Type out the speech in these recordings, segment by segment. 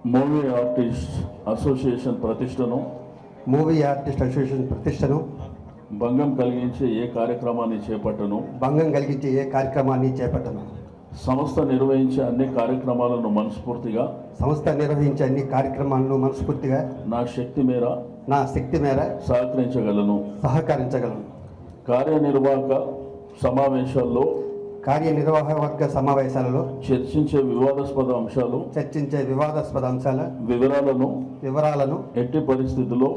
Movie artist association ప్రతిష్టను భంగం కలిగించే ఏ కార్యక్రమాన్ని చేపట్టను సంస్థ నిర్వహించే అన్ని కార్యక్రమాలను మనస్ఫూర్తిగా నా శక్తి మేర సహకరించగలను కార్యనిర్వాహక సమావేశాలలో చర్చించే వివాదాస్పద అంశాల వివరాలను ఎట్టి పరిస్థితుల్లో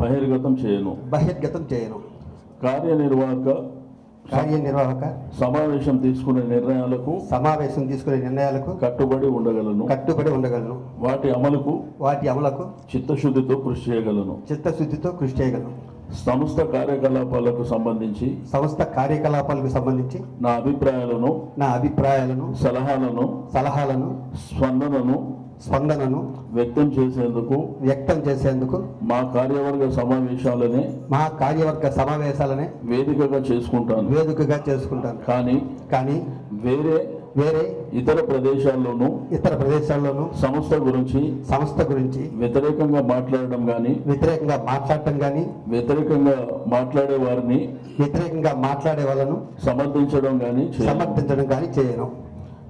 బహిర్గతం చేయను కార్యనిర్వాహక సమావేశం తీసుకునే నిర్ణయాలకు కట్టుబడి ఉండగలను వాటి అమలుకు చిత్తశుద్ధితో కృషి చేయగలను సంస్థ కార్యకలాపాలకు సంబంధించి నా అభిప్రాయాలను సలహాలను స్పందనను వ్యక్తం చేసేందుకు మా కార్యవర్గ సమావేశాలనే వేదికగా చేసుకుంటాను కానీ వేరే ఇతర ప్రదేశాల్లోనూ సంస్థ గురించి వ్యతిరేకంగా మాట్లాడడం గాని వ్యతిరేకంగా మాట్లాడే వాళ్ళను సమర్థించడం గాని చేయను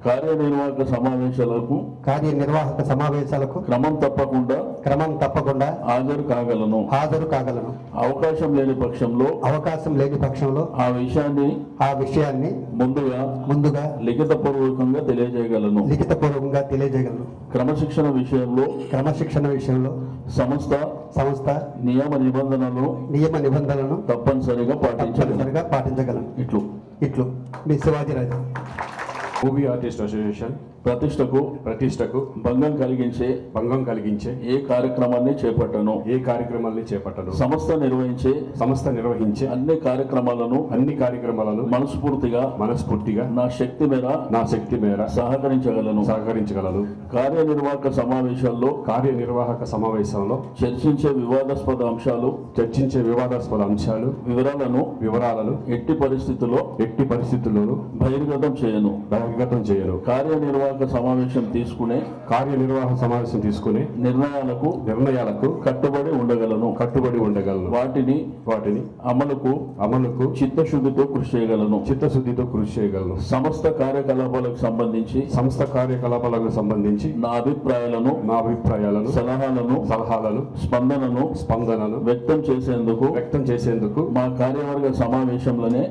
కార్యనిర్వాహక సమావేశాలకు క్రమం తప్పకుండా హాజరు కాగలను అవకాశం లేని పక్షంలో ఆ విషయాన్ని ముందుగా లిఖితపూర్వకంగా తెలియజేయగలను క్రమశిక్షణ విషయంలో సంస్థ నియమ నిబంధనలను తప్పనిసరిగా పాటించగలను ఇట్లు మీ శివాజీరాజు. మూవీ ఆర్టిస్ట్ అసోసియేషన్ ప్రతిష్టకు భంగం కలిగించే ఏ కార్యక్రమాన్ని చేపట్టను సంస్థ నిర్వహించే అన్ని కార్యక్రమాలను మనస్ఫూర్తిగా నా శక్తి మేర సహకరించగలను కార్యనిర్వాహక సమావేశాల్లో చర్చించే వివాదాస్పద అంశాలు వివరాలను ఎట్టి పరిస్థితుల్లోనూ బహిర్గతం చేయను కార్యనిర్వాహక సమావేశం తీసుకునే నిర్ణయాలకు కట్టుబడి ఉండగలను వాటిని అమలుకు చిత్తశుద్ధితో కృషి చేయగలను సంస్థ కార్యకలాపాలకు సంబంధించి నా అభిప్రాయాలను సలహాలను స్పందనను వ్యక్తం చేసేందుకు మా కార్యవర్గ సమావేశంలోనే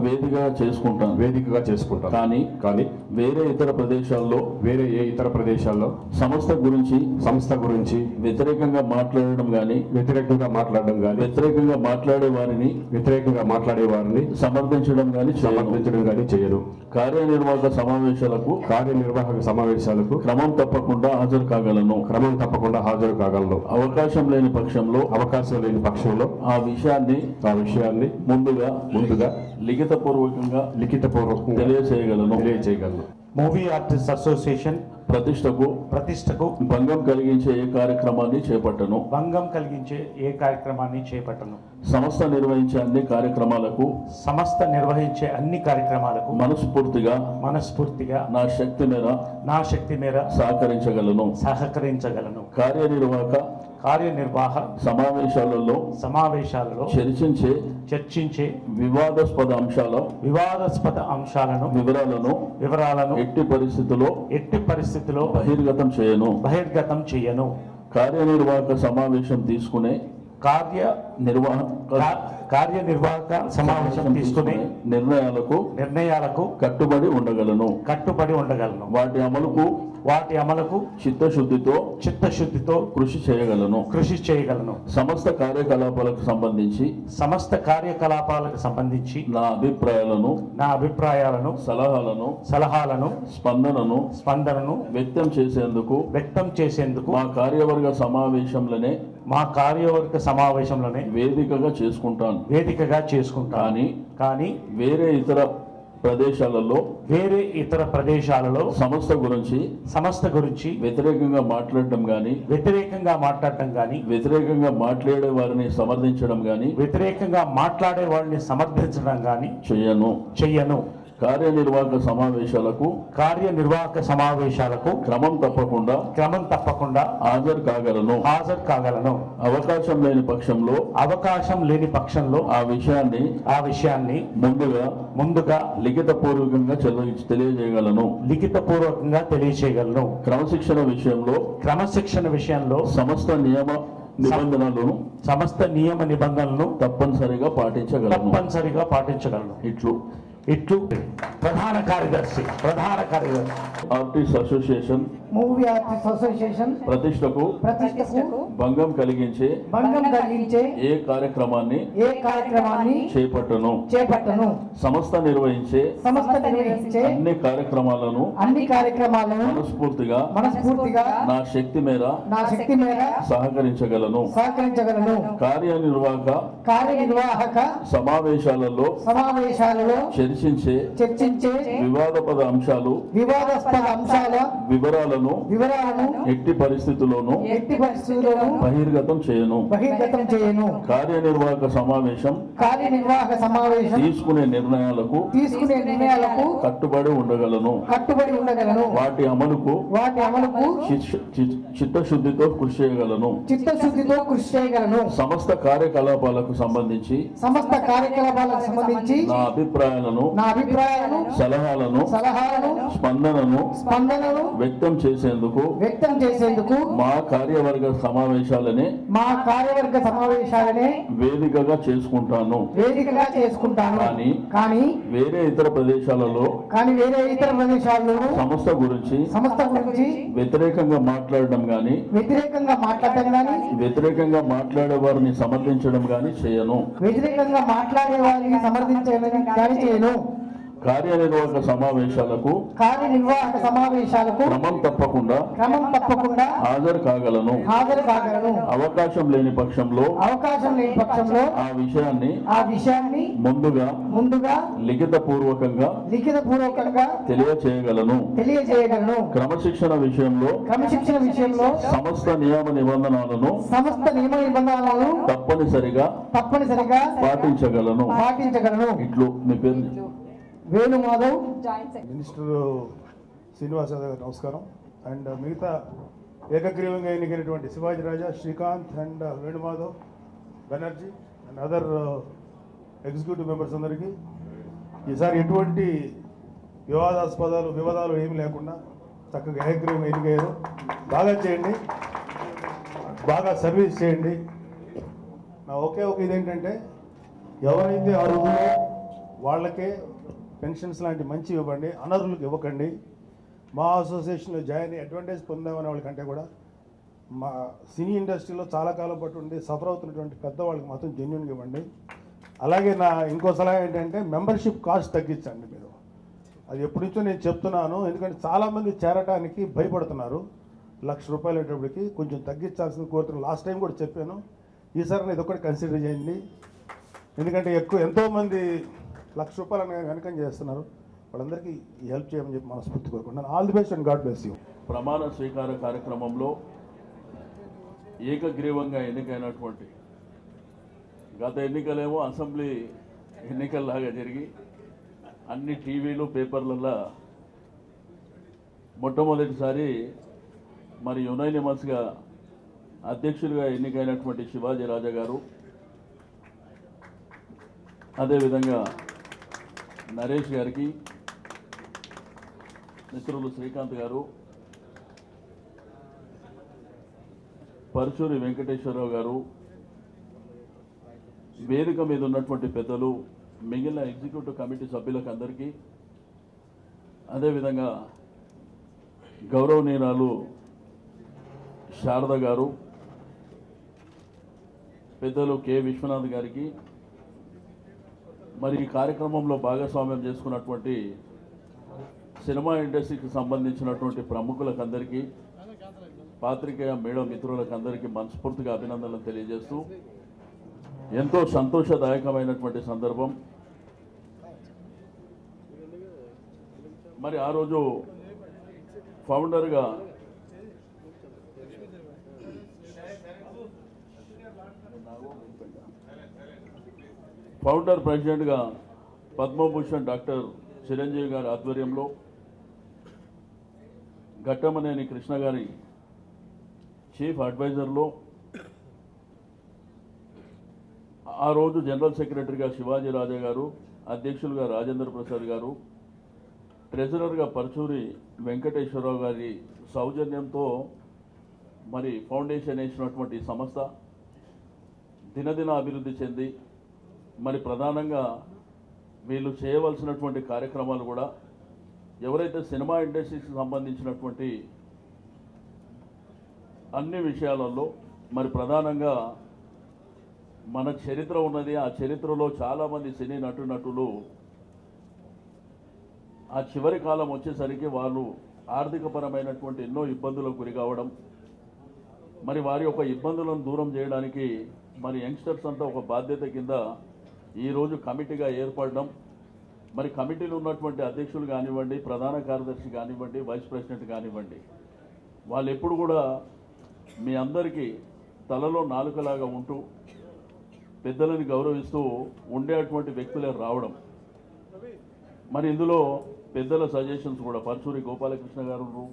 వేదికగా చేసుకుంటాను కానీ వేరే ఇతర ప్రదేశాల్లో సంస్థ గురించి వ్యతిరేకంగా మాట్లాడడం గాని వ్యతిరేకంగా మాట్లాడే వారిని సమర్థించడం గాని చేయరు కార్యనిర్వాహక సమావేశాలకు క్రమం తప్పకుండా హాజరు కాగలను అవకాశం లేని పక్షంలో ఆ విషయాన్ని ముందుగా లిఖితపూర్వకంగా తెలియజేయగలను మూవీ ఆర్టిస్ట్ అసోసియేషన్ ప్రతిష్టకు భంగం కలిగించే ఏ కార్యక్రమాన్ని చేపట్టను సంస్థ నిర్వహించే అన్ని కార్యక్రమాలకు మనస్ఫూర్తిగా నా శక్తి మేర సహకరించగలను కార్యనిర్వాహక సమావేశాలలో చర్చించే వివాదాస్పద అంశాలను వివరాలను ఎట్టి పరిస్థితుల్లో బహిర్గతం చేయను కార్యనిర్వాహక సమావేశం తీసుకునే నిర్ణయాలకు కట్టుబడి ఉండగలను వాటి అమలుకు చిత్తశుద్ధితో కృషి చేయగలను సమస్త కార్యకలాపాలకు సంబంధించి నా అభిప్రాయాలను సలహాలను స్పందనను వ్యక్తం చేసేందుకు మా కార్యవర్గ సమావేశంలోనే వేదికగా చేసుకుంటాను కానీ వేరే ఇతర ప్రదేశాలలో సంస్థ గురించి వ్యతిరేకంగా మాట్లాడటం గాని వ్యతిరేకంగా మాట్లాడే వారిని సమర్థించడం గాని చేయను కార్యనిర్వాహక సమావేశాలకు క్రమం తప్పకుండా హాజరు కాగలను. అవకాశం లేని పక్షంలో ఆ విషయాన్ని ముందుగా లిఖితపూర్వకంగా తెలియజేయగలను. క్రమశిక్షణ విషయంలో సమస్త నియమ నిబంధనలను తప్పనిసరిగా పాటించగలను. ఇట్లు ప్రధాన కార్యదర్శి artist association movie artist association ప్రతిష్టకు భంగం కలిగించే ఏ కార్యక్రమాన్ని చేపట్టను. సంస్థ నిర్వహించే అన్ని కార్యక్రమాలను మనస్ఫూర్తిగా నా శక్తి మేర సహకరించగలను. కార్యనిర్వాహక సమావేశాలలో చర్చించే వివాదాస్పద అంశాల వివరాలను ఎట్టి పరిస్థితుల్లోనూ బహిర్గతం చేయను. కార్యనిర్వాహక సమావేశం తీసుకునే నిర్ణయాలకు కట్టుబడి ఉండగలను. వాటి అమలుకు చిత్తశుద్ధితో కృషి చేయగలను. సమస్త కార్యకలాపాలకు సంబంధించి నా అభిప్రాయాలను సలహాలను స్పందనను వ్యక్తం చేసేందుకు మా కార్యవర్గ సమావేశాలనే వేదికగా చేసుకుంటాను. కానీ వేరే ఇతర ప్రదేశాలలో సంస్థ గురించి వ్యతిరేకంగా మాట్లాడడం గాని వ్యతిరేకంగా మాట్లాడే వారిని సమర్థించడం గాని చేయను. కార్యనిర్వాహక సమావేశాలకు క్రమం తప్పకుండా హాజరు కాగలను. అవకాశం లేని పక్షంలో ఆ విషయాన్ని ముందుగా లిఖితపూర్వకంగా తెలియజేయగలను. క్రమశిక్షణ విషయంలో సమస్త నియమ నిబంధనలను తప్పనిసరిగా పాటించగలను. ఇట్లు మీ పేరు వేణుమాధవ్. మినిస్టర్ శ్రీనివాస్ యాదవ్ గారు నమస్కారం. అండ్ మిగతా ఏకగ్రీవంగా ఎన్నికైనటువంటి Sivaji Raja, Srikanth and Venumadhav Banerjee and other executive members అందరికీ ఈసారి ఎటువంటి వివాదాలు ఏమి లేకుండా చక్కగా ఏకగ్రీవంగా ఎన్నికయ్యారు. బాగా చేయండి, బాగా సర్వీస్ చేయండి. నా ఒకే ఒక ఇదేంటంటే ఎవరైతే అర్హులో వాళ్ళకే పెన్షన్స్ లాంటి మంచి ఇవ్వండి, అనర్హులకు ఇవ్వకండి. మా అసోసియేషన్లో జాయిన్ అయ్యి అడ్వాంటేజ్ పొందామనే వాళ్ళకంటే కూడా మా సినీ ఇండస్ట్రీలో చాలా కాలం పట్టు ఉండి సఫర్ అవుతున్నటువంటి పెద్దవాళ్ళకి మాత్రం జెన్యున్గా ఇవ్వండి. అలాగే నా ఇంకో సలహా ఏంటంటే మెంబర్షిప్ కాస్ట్ తగ్గించండి. మీరు అది ఎప్పటి నుంచో నేను చెప్తున్నాను, ఎందుకంటే చాలామంది చేరటానికి భయపడుతున్నారు. ₹1,00,000 అయ్యేటప్పటికి కొంచెం తగ్గించాల్సింది కోరుతున్నాను. లాస్ట్ టైం కూడా చెప్పాను, ఈసారి ఇది ఒకటి కన్సిడర్ చేయండి. ఎందుకంటే ఎంతోమంది ₹1,00,000 వెనకం చేస్తున్నారు. వాళ్ళందరికీ హెల్ప్ చేయమని చెప్పి మనస్ఫూర్తి కోరుకుంటున్నాను. All the best and God bless you. ప్రమాణ స్వీకార కార్యక్రమంలో ఏకగ్రీవంగా ఎన్నికైనటువంటి గత ఎన్నికలేమో అసెంబ్లీ ఎన్నికల్లాగా జరిగి అన్ని టీవీలు పేపర్లలో మొట్టమొదటిసారి మరి యునైనిమస్గా అధ్యక్షులుగా ఎన్నికైనటువంటి శివాజీ రాజా గారు, అదేవిధంగా నరేష్ గారికి, మిత్రులు శ్రీకాంత్ గారు, పరుచూరి వెంకటేశ్వరరావు గారు, వేదిక మీద ఉన్నటువంటి పెద్దలు, మిగిలిన ఎగ్జిక్యూటివ్ కమిటీ సభ్యులకు అందరికీ, అదేవిధంగా గౌరవనీయురాలు శారద గారు, పెద్దలు కె విశ్వనాథ్ గారికి, మరి ఈ కార్యక్రమంలో భాగస్వామ్యం చేసుకున్నటువంటి సినిమా ఇండస్ట్రీకి సంబంధించినటువంటి ప్రముఖులకు అందరికీ, పాత్రికేయ మీడియా మిత్రులకు అందరికీ మనస్ఫూర్తిగా అభినందనలు తెలియజేస్తూ, ఎంతో సంతోషదాయకమైనటువంటి సందర్భం. మరి ఆ రోజు ఫౌండర్గా ప్రెసిడెంట్గా పద్మభూషణ్ డాక్టర్ చిరంజీవి గారి ఆధ్వర్యంలో ఘట్టమనేని కృష్ణ గారి చీఫ్ అడ్వైజర్లో ఆ రోజు జనరల్ సెక్రటరీగా శివాజీ రాజా గారు, అధ్యక్షులుగా రాజేంద్ర ప్రసాద్ గారు, ట్రెజరర్గా పరచూరి వెంకటేశ్వరరావు గారి సౌజన్యంతో మరి ఫౌండేషన్ వేసినటువంటి సంస్థ దినదిన అభివృద్ధి చెంది మరి ప్రధానంగా వీళ్ళు చేయవలసినటువంటి కార్యక్రమాలు కూడా ఎవరైతే సినిమా ఇండస్ట్రీకి సంబంధించినటువంటి అన్ని విషయాలలో మరి ప్రధానంగా మన చరిత్ర ఉన్నది. ఆ చరిత్రలో చాలామంది సినీ నటులు ఆ చివరి కాలం వచ్చేసరికి వాళ్ళు ఆర్థికపరమైనటువంటి ఎన్నో ఇబ్బందులకు గురి కావడం, మరి వారి యొక్క ఇబ్బందులను దూరం చేయడానికి మరి యంగ్స్టర్స్ అంతా ఒక బాధ్యత కింద ఈరోజు కమిటీగా ఏర్పడడం, మరి కమిటీలో ఉన్నటువంటి అధ్యక్షులు కానివ్వండి, ప్రధాన కార్యదర్శి కానివ్వండి, వైస్ ప్రెసిడెంట్ కానివ్వండి, వాళ్ళు ఎప్పుడు కూడా మీ అందరికీ తలలో నాలుకలాగా ఉంటూ పెద్దలని గౌరవిస్తూ ఉండేటువంటి వ్యక్తులే రావడం. మరి ఇందులో పెద్దల సజెషన్స్ కూడా పరచూరి గోపాలకృష్ణ గారు ఉన్నారు,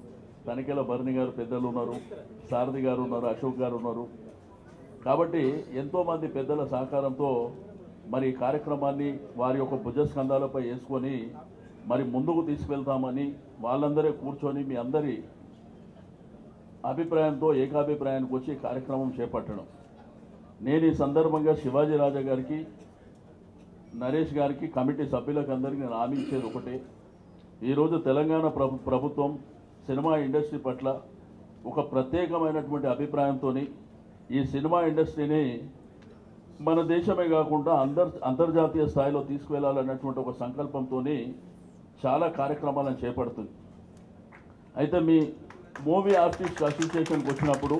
తనికెల భరణి గారు పెద్దలు ఉన్నారు, సారథి గారు ఉన్నారు, అశోక్ గారు ఉన్నారు. కాబట్టి ఎంతోమంది పెద్దల సహకారంతో మరి ఈ కార్యక్రమాన్ని వారి యొక్క భుజస్కంధాలపై వేసుకొని మరి ముందుకు తీసుకెళ్తామని వాళ్ళందరే కూర్చొని మీ అందరి అభిప్రాయంతో ఏకాభిప్రాయానికి వచ్చి కార్యక్రమం చేపట్టడం. నేను ఈ సందర్భంగా శివాజీ రాజా గారికి, నరేష్ గారికి, కమిటీ సభ్యులకు అందరికీ నేను హామీ ఇచ్చేది ఒకటే, ఈరోజు తెలంగాణ ప్రభుత్వం సినిమా ఇండస్ట్రీ పట్ల ఒక ప్రత్యేకమైనటువంటి అభిప్రాయంతో ఈ సినిమా ఇండస్ట్రీని మన దేశమే కాకుండా అంతర్జాతీయ స్థాయిలో తీసుకువెళ్ళాలన్నటువంటి ఒక సంకల్పంతో చాలా కార్యక్రమాలను చేపడుతుంది. అయితే మీ మూవీ ఆర్టిస్ట్ అసోసియేషన్కి వచ్చినప్పుడు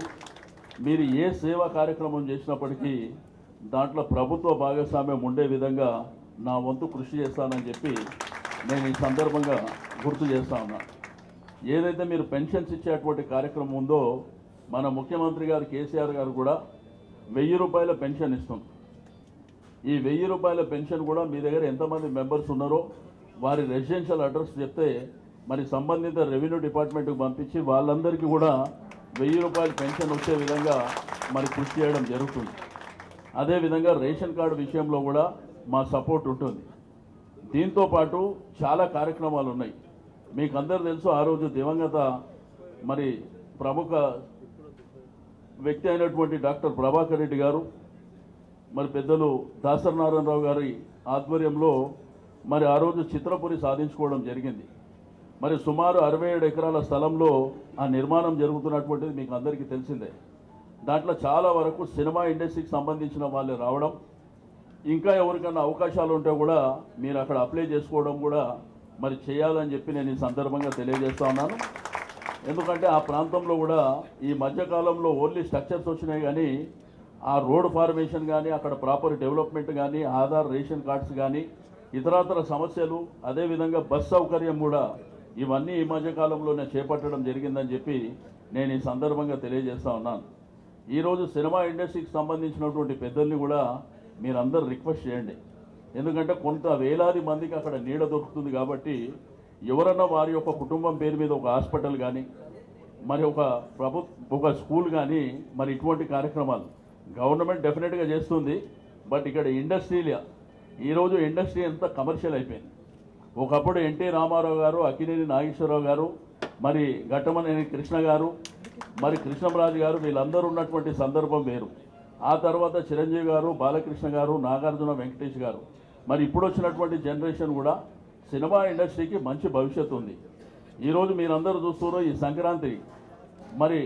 మీరు ఏ సేవా కార్యక్రమం చేసినప్పటికీ దాంట్లో ప్రభుత్వ భాగస్వామ్యం ఉండే విధంగా నా వంతు కృషి చేస్తానని చెప్పి నేను ఈ సందర్భంగా గుర్తు చేస్తా ఉన్నాను. ఏదైతే మీరు పెన్షన్స్ ఇచ్చేటువంటి కార్యక్రమం ఉందో మన ముఖ్యమంత్రి గారు కేసీఆర్ గారు కూడా 1000 రూపాయల పెన్షన్ ఇస్తుంది. ఈ 1000 రూపాయల పెన్షన్ కూడా మీ దగ్గర ఎంతమంది మెంబర్స్ ఉన్నారో వారి రెసిడెన్షియల్ అడ్రస్ చెప్తే మరి సంబంధిత రెవెన్యూ డిపార్ట్మెంట్కి పంపించి వాళ్ళందరికీ కూడా 1000 రూపాయల పెన్షన్ వచ్చే విధంగా మరి కృషి చేయడం జరుగుతుంది. అదేవిధంగా రేషన్ కార్డు విషయంలో కూడా మా సపోర్ట్ ఉంటుంది. దీంతోపాటు చాలా కార్యక్రమాలు ఉన్నాయి. మీకు అందరూ తెలుసు, ఆ రోజు దివంగత మరి ప్రముఖ వ్యక్తి అయినటువంటి డాక్టర్ ప్రభాకర్ రెడ్డి గారు మరి పెద్దలు దాసరి నారాయణరావు గారి ఆధ్వర్యంలో మరి ఆ రోజు చిత్రపురి సాధించుకోవడం జరిగింది. మరి సుమారు 67 ఎకరాల స్థలంలో ఆ నిర్మాణం జరుగుతున్నటువంటిది మీకు అందరికీ తెలిసిందే. దాంట్లో చాలా వరకు సినిమా ఇండస్ట్రీకి సంబంధించిన వాళ్ళే రావడం, ఇంకా ఎవరికైనా అవకాశాలు ఉంటే కూడా మీరు అక్కడ అప్లై చేసుకోవడం కూడా మరి చేయాలని చెప్పి నేను ఈ సందర్భంగా తెలియజేస్తా ఉన్నాను. ఎందుకంటే ఆ ప్రాంతంలో కూడా ఈ మధ్యకాలంలో ఓన్లీ స్ట్రక్చర్స్ వచ్చినాయి కానీ ఆ రోడ్ ఫార్మేషన్ కానీ అక్కడ ప్రాపర్ డెవలప్మెంట్ కానీ ఆధార్ రేషన్ కార్డ్స్ కానీ ఇతరతర సమస్యలు, అదేవిధంగా బస్ సౌకర్యం కూడా ఇవన్నీ ఈ మధ్యకాలంలోనే చేపట్టడం జరిగిందని చెప్పి నేను ఈ సందర్భంగా తెలియజేస్తా ఉన్నాను. ఈరోజు సినిమా ఇండస్ట్రీకి సంబంధించినటువంటి పెద్దల్ని కూడా మీరందరూ రిక్వెస్ట్ చేయండి. ఎందుకంటే కొంత వేలాది మందికి అక్కడ నీడ దొరుకుతుంది కాబట్టి ఎవరన్నా వారి యొక్క కుటుంబం పేరు మీద ఒక హాస్పిటల్ కానీ మరి ఒక స్కూల్ కానీ మరి ఇటువంటి కార్యక్రమాలు గవర్నమెంట్ డెఫినెట్గా చేస్తుంది. బట్ ఇక్కడ ఈరోజు ఇండస్ట్రీ ఎంత కమర్షియల్ అయిపోయింది. ఒకప్పుడు ఎన్టీ రామారావు గారు, అక్కినేని నాగేశ్వరరావు గారు, మరి ఘట్టమనేని కృష్ణ గారు, మరి కృష్ణంరాజు గారు వీళ్ళందరూ ఉన్నటువంటి సందర్భం వేరు. ఆ తర్వాత చిరంజీవి గారు, బాలకృష్ణ గారు, నాగార్జున, వెంకటేష్ గారు, మరి ఇప్పుడు వచ్చినటువంటి జనరేషన్ కూడా సినిమా ఇండస్ట్రీకి మంచి భవిష్యత్తు ఉంది. ఈరోజు మీరందరూ చూస్తున్నారు ఈ సంక్రాంతి మరి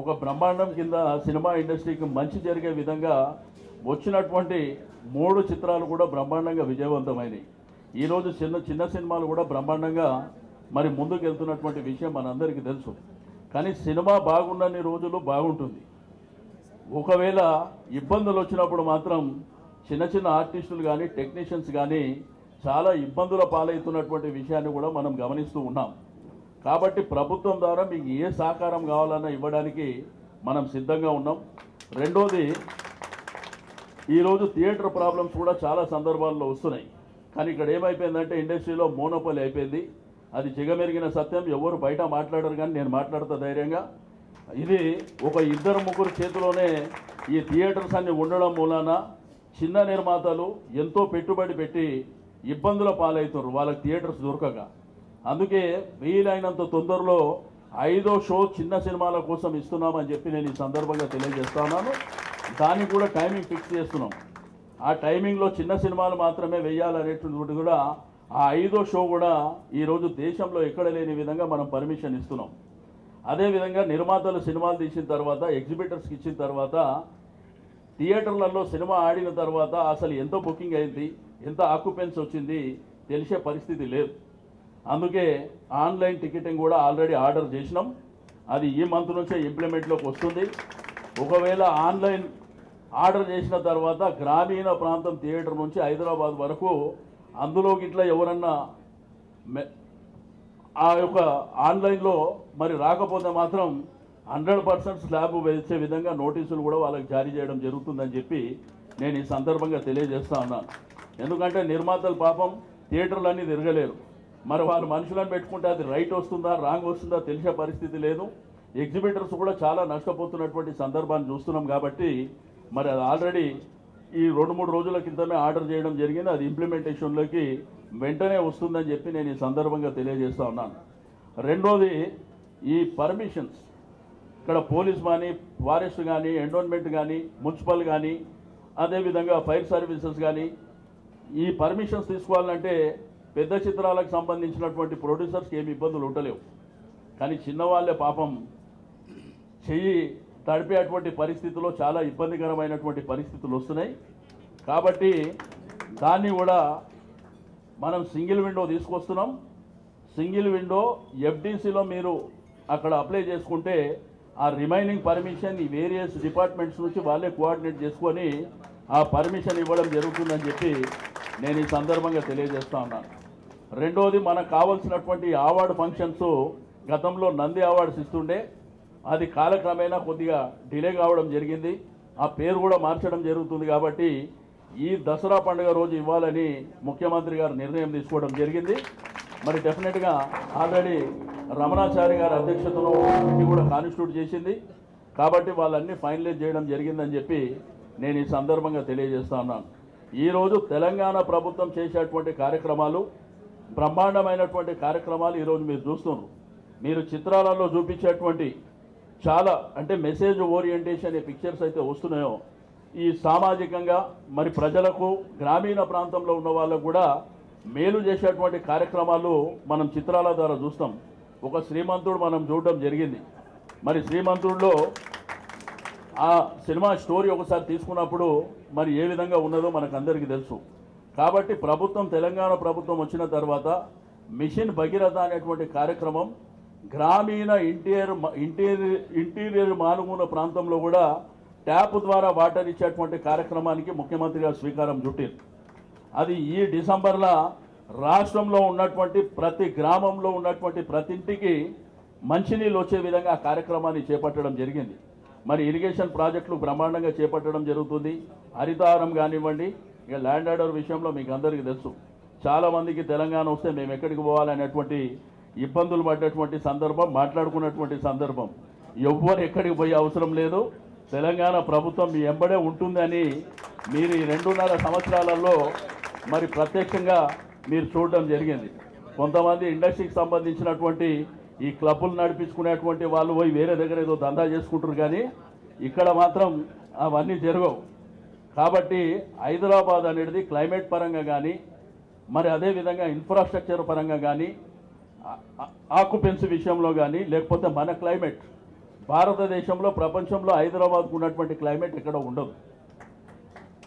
ఒక బ్రహ్మాండం కింద సినిమా ఇండస్ట్రీకి మంచి జరిగే విధంగా వచ్చినటువంటి 3 చిత్రాలు కూడా బ్రహ్మాండంగా విజయవంతమైనవి. ఈరోజు చిన్న సినిమాలు కూడా బ్రహ్మాండంగా మరి ముందుకు వెళ్తున్నటువంటి విషయం మనందరికీ తెలుసు. కానీ సినిమా బాగున్నన్ని రోజులు బాగుంటుంది. ఒకవేళ ఇబ్బందులు వచ్చినప్పుడు మాత్రం చిన్న ఆర్టిస్టులు కానీ టెక్నీషియన్స్ కానీ చాలా ఇబ్బందుల పాలవుతున్నటువంటి విషయాన్ని కూడా మనం గమనిస్తూ ఉన్నాం. కాబట్టి ప్రభుత్వం ద్వారా మీకు ఏ సహకారం కావాలన్నా ఇవ్వడానికి మనం సిద్ధంగా ఉన్నాం. రెండోది, ఈరోజు థియేటర్ ప్రాబ్లమ్స్ కూడా చాలా సందర్భాల్లో వస్తున్నాయి. కానీ ఇక్కడ ఏమైపోయిందంటే ఇండస్ట్రీలో మోనోపోలీ అయిపోయింది. అది చిగమెరిగిన సత్యం. ఎవరు బయట మాట్లాడరు, కానీ నేను మాట్లాడతా ధైర్యంగా. ఇది ఒక ఇద్దరు ముగ్గురు చేతిలోనే ఈ థియేటర్స్ అన్ని ఉండడం మూలాన చిన్న నిర్మాతలు ఎంతో పెట్టుబడి పెట్టి ఇబ్బందుల పాలవుతారు వాళ్ళకి థియేటర్స్ దొరకక. అందుకే వీలైనంత తొందరలో 5వ షో చిన్న సినిమాల కోసం ఇస్తున్నామని చెప్పి నేను ఈ సందర్భంగా తెలియజేస్తా ఉన్నాను. దానికి కూడా టైమింగ్ ఫిక్స్ చేస్తున్నాం. ఆ టైమింగ్లో చిన్న సినిమాలు మాత్రమే వేయాలనేటువంటి కూడా ఆ 5వ షో కూడా ఈరోజు దేశంలో ఎక్కడ లేని విధంగా మనం పర్మిషన్ ఇస్తున్నాం. అదేవిధంగా నిర్మాతలు సినిమాలు తీసిన తర్వాత ఎగ్జిబిటర్స్కి ఇచ్చిన తర్వాత థియేటర్లలో సినిమా ఆడిన తర్వాత అసలు ఎంత బుకింగ్ అయింది, ఎంత ఆక్యుపెన్సీ వచ్చింది తెలిసే పరిస్థితి లేదు. అందుకే ఆన్లైన్ టికెటింగ్ కూడా ఆల్రెడీ ఆర్డర్ చేసినాం. అది ఈ మంత్ నుంచే ఇంప్లిమెంట్లోకి వస్తుంది. ఒకవేళ ఆన్లైన్ ఆర్డర్ చేసిన తర్వాత గ్రామీణ ప్రాంతం థియేటర్ నుంచి హైదరాబాద్ వరకు అందులో గిట్లా ఎవరన్నా ఆ యొక్క ఆన్లైన్లో మరి రాకపోతే మాత్రం 100% స్లాబ్ వేసే విధంగా నోటీసులు కూడా వాళ్ళకి జారీ చేయడం జరుగుతుందని చెప్పి నేను ఈ సందర్భంగా తెలియజేస్తా ఉన్నాను. ఎందుకంటే నిర్మాతలు పాపం థియేటర్లన్నీ తిరగలేరు. మరి వాళ్ళు మనుషులను పెట్టుకుంటే అది రైట్ వస్తుందా రాంగ్ వస్తుందా తెలిసే పరిస్థితి లేదు. ఎగ్జిబిటర్స్ కూడా చాలా నష్టపోతున్నటువంటి సందర్భాన్ని చూస్తున్నాం. కాబట్టి మరి అది ఆల్రెడీ ఈ 2-3 రోజుల క్రితమే ఆర్డర్ చేయడం జరిగింది. అది ఇంప్లిమెంటేషన్లోకి వెంటనే వస్తుందని చెప్పి నేను ఈ సందర్భంగా తెలియజేస్తా ఉన్నాను. రెండోది, ఈ పర్మిషన్స్ ఇక్కడ పోలీస్ కానీ, ఫారెస్ట్ కానీ, ఎండోన్మెంట్ కానీ, మున్సిపల్ కానీ, అదేవిధంగా ఫైర్ సర్వీసెస్ కానీ ఈ పర్మిషన్స్ తీసుకోవాలంటే పెద్ద చిత్రాలకు సంబంధించినటువంటి ప్రొడ్యూసర్స్కి ఏమి ఇబ్బందులు ఉండలేవు. కానీ చిన్నవాళ్ళే పాపం చెయ్యి తడిపేటువంటి పరిస్థితుల్లో చాలా ఇబ్బందికరమైనటువంటి పరిస్థితులు వస్తున్నాయి. కాబట్టి దాన్ని కూడా మనం సింగిల్ విండో తీసుకొస్తున్నాం. సింగిల్ విండో ఎఫ్డీసీలో మీరు అక్కడ అప్లై చేసుకుంటే ఆ రిమైనింగ్ పర్మిషన్ ఈ వేరియస్ డిపార్ట్మెంట్స్ నుంచి వాళ్ళే కోఆర్డినేట్ చేసుకొని ఆ పర్మిషన్ ఇవ్వడం జరుగుతుందని చెప్పి నేను ఈ సందర్భంగా తెలియజేస్తా ఉన్నాను. రెండోది, మనకు కావాల్సినటువంటి అవార్డు ఫంక్షన్స్ గతంలో నంది అవార్డ్స్ ఇస్తుండే, అది కాలక్రమేణా కొద్దిగా డిలే కావడం జరిగింది. ఆ పేరు కూడా మార్చడం జరుగుతుంది. కాబట్టి ఈ దసరా పండుగ రోజు ఇవ్వాలని ముఖ్యమంత్రి గారు నిర్ణయం తీసుకోవడం జరిగింది. మరి డెఫినెట్గా ఆల్రెడీ రమణాచారి గారి అధ్యక్షతలో కమిటీ కూడా కాన్స్టిట్యూట్ చేసింది. కాబట్టి వాళ్ళన్నీ ఫైనలైజ్ చేయడం జరిగిందని చెప్పి నేను ఈ సందర్భంగా తెలియజేస్తా ఉన్నాను. ఈరోజు తెలంగాణ ప్రభుత్వం చేసేటువంటి కార్యక్రమాలు, బ్రహ్మాండమైనటువంటి కార్యక్రమాలు ఈరోజు మీరు చూస్తున్నారు. మీరు చిత్రాలలో చూపించేటువంటి చాలా అంటే మెసేజ్ ఓరియంటేషన్ ఏ పిక్చర్స్ అయితే వస్తున్నాయో ఈ సామాజికంగా మరి ప్రజలకు గ్రామీణ ప్రాంతంలో ఉన్న వాళ్ళకు కూడా మేలు చేసేటువంటి కార్యక్రమాలు మనం చిత్రాల ద్వారా చూస్తాం. ఒక శ్రీమంతుడు మనం చూడడం జరిగింది. మరి శ్రీమంతుడిలో ఆ సినిమా స్టోరీ ఒకసారి తీసుకున్నప్పుడు మరి ఏ విధంగా ఉన్నదో మనకు అందరికీ తెలుసు. కాబట్టి ప్రభుత్వం, తెలంగాణ ప్రభుత్వం వచ్చిన తర్వాత మిషన్ భగీరథ అనేటువంటి కార్యక్రమం గ్రామీణ ఇంటీరియర్ మారుమూల ప్రాంతంలో కూడా ట్యాప్ ద్వారా వాటర్ ఇచ్చేటువంటి కార్యక్రమానికి ముఖ్యమంత్రి గారు శ్రీకారం చుట్టారు. అది ఈ డిసెంబర్లో రాష్ట్రంలో ఉన్నటువంటి ప్రతి గ్రామంలో ఉన్నటువంటి ప్రతి ఇంటికి మంచినీళ్ళు వచ్చే విధంగా ఆ కార్యక్రమాన్ని చేపట్టడం జరిగింది. మరి ఇరిగేషన్ ప్రాజెక్టులు బ్రహ్మాండంగా చేపట్టడం జరుగుతుంది. హరితహారం కానివ్వండి, ఇక ల్యాండ్ ఆర్డర్ విషయంలో మీకు అందరికీ తెలుసు. చాలామందికి తెలంగాణ వస్తే మేము ఎక్కడికి పోవాలనేటువంటి ఇబ్బందులు పడ్డటువంటి సందర్భం, మాట్లాడుకున్నటువంటి సందర్భం. ఎవ్వరు ఎక్కడికి పోయే అవసరం లేదు. తెలంగాణ ప్రభుత్వం మీ ఎంబడే ఉంటుందని మీరు ఈ 2.5 సంవత్సరాలలో మరి ప్రత్యక్షంగా మీరు చూడడం జరిగింది. కొంతమంది ఇండస్ట్రీకి సంబంధించినటువంటి ఈ క్లబ్బులు నడిపించుకునేటువంటి వాళ్ళు పోయి వేరే దగ్గర ఏదో దందా చేసుకుంటారు, కానీ ఇక్కడ మాత్రం అవన్నీ జరగవు. కాబట్టి హైదరాబాద్ అనేది క్లైమేట్ పరంగా కానీ, మరి అదేవిధంగా ఇన్ఫ్రాస్ట్రక్చర్ పరంగా కానీ, ఆక్యుపెన్సీ విషయంలో కానీ, లేకపోతే మన క్లైమేట్ భారతదేశంలో ప్రపంచంలో హైదరాబాద్కు ఉన్నటువంటి క్లైమేట్ ఎక్కడ ఉండదు.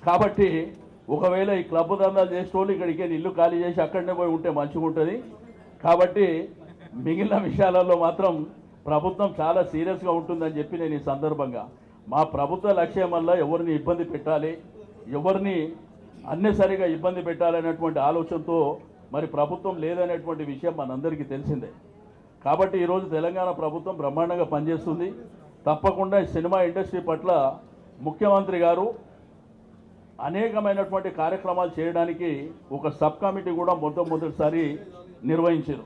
కాబట్టి ఒకవేళ ఈ క్లబ్ దందాలు చేసేవాళ్ళు ఇక్కడికి ఇల్లు ఖాళీ చేసి అక్కడనే పోయి ఉంటే మంచిగా ఉంటుంది. కాబట్టి మిగిలిన విషయాలలో మాత్రం ప్రభుత్వం చాలా సీరియస్గా ఉంటుందని చెప్పి నేను ఈ సందర్భంగా, మా ప్రభుత్వ లక్ష్యం వల్ల ఎవరిని ఇబ్బంది పెట్టాలి, ఎవరిని అన్నెసరిగా ఇబ్బంది పెట్టాలనేటువంటి ఆలోచనతో మరి ప్రభుత్వం లేదనేటువంటి విషయం మనందరికీ తెలిసిందే. కాబట్టి ఈరోజు తెలంగాణ ప్రభుత్వం బ్రహ్మాండంగా పనిచేస్తుంది. తప్పకుండా ఈ సినిమా ఇండస్ట్రీ పట్ల ముఖ్యమంత్రి గారు అనేకమైనటువంటి కార్యక్రమాలు చేయడానికి ఒక సబ్ కమిటీ కూడా మొట్టమొదటిసారి నిర్వహించారు.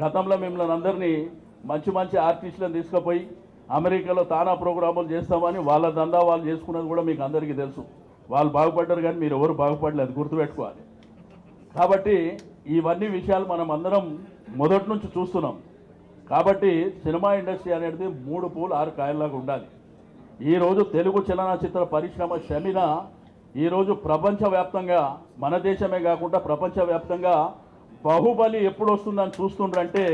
గతంలో మిమ్మల్ని అందరినీ మంచి మంచి ఆర్టిస్టులను తీసుకుపోయి అమెరికాలో తానా ప్రోగ్రాములు చేస్తామని వాళ్ళ దందా వాళ్ళు చేసుకున్నది కూడా మీకు అందరికీ తెలుసు. వాళ్ళు బాగుపడ్డారు కానీ మీరు ఎవరు బాగుపడలేదు, గుర్తుపెట్టుకోవాలి. కాబట్టి ఇవన్నీ విషయాలు మనం అందరం మొదటి నుంచి చూస్తున్నాం. కాబట్టి సినిమా ఇండస్ట్రీ అనేది 3 పూలు 6 కాయల్లాగా ఉండాలి. ఈరోజు తెలుగు చలనచిత్ర పరిశ్రమ షమిన ఈరోజు ప్రపంచవ్యాప్తంగా, మన దేశమే కాకుండా ప్రపంచవ్యాప్తంగా బాహుబలి ఎప్పుడు వస్తుందని చూస్తుండ్రంటే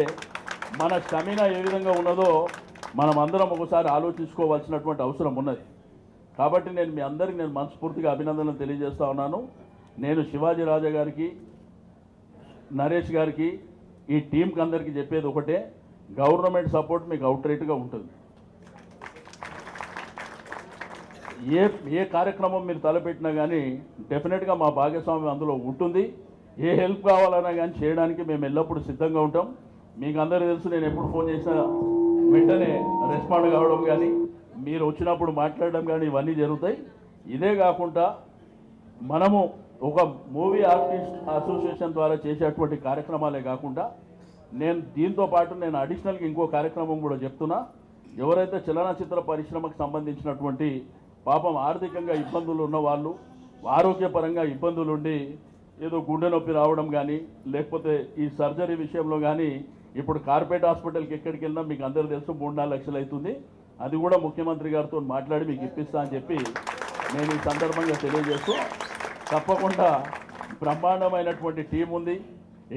మన షమిన ఏ విధంగా ఉన్నదో మనం అందరం ఒకసారి ఆలోచించుకోవాల్సినటువంటి అవసరం ఉన్నది. కాబట్టి నేను మీ అందరికీ మనస్ఫూర్తిగా అభినందనలు తెలియజేస్తా ఉన్నాను. నేను శివాజీ రాజా గారికి, నరేష్ గారికి, ఈ టీంకి అందరికీ చెప్పేది ఒకటే, గవర్నమెంట్ సపోర్ట్ మీకు అవుట్రైట్గా ఉంటుంది. ఏ కార్యక్రమం మీరు తలపెట్టినా కానీ డెఫినెట్గా మా భాగస్వామ్యం అందులో ఉంటుంది. ఏ హెల్ప్ కావాలన్నా కానీ చేయడానికి మేము ఎల్లప్పుడూ సిద్ధంగా ఉంటాం. మీకు అందరూ తెలుసు, నేను ఎప్పుడు ఫోన్ చేసినా వెంటనే రెస్పాండ్ కావడం కానీ, మీరు వచ్చినప్పుడు మాట్లాడడం కానీ ఇవన్నీ జరుగుతాయి. ఇదే కాకుండా మనము ఒక మూవీ ఆర్టిస్ట్ అసోసియేషన్ ద్వారా చేసేటువంటి కార్యక్రమాలే కాకుండా దీంతో పాటు నేను అడిషనల్గా ఇంకో కార్యక్రమం కూడా చెప్తున్నా. ఎవరైతే చలనచిత్ర పరిశ్రమకు సంబంధించినటువంటి పాపం ఆర్థికంగా ఇబ్బందులు ఉన్న వాళ్ళు, ఆరోగ్యపరంగా ఇబ్బందులుండి ఏదో గుండె నొప్పి రావడం కానీ, లేకపోతే ఈ సర్జరీ విషయంలో కానీ, ఇప్పుడు కార్పొరేట్ హాస్పిటల్కి ఎక్కడికి వెళ్ళినా మీకు అందరూ తెలుసు 3-4 లక్షలు అవుతుంది. అది కూడా ముఖ్యమంత్రి గారితో మాట్లాడి మీకు ఇప్పిస్తా అని చెప్పి నేను ఈ సందర్భంగా తెలియజేస్తూ, తప్పకుండా బ్రహ్మాండమైనటువంటి టీం ఉంది.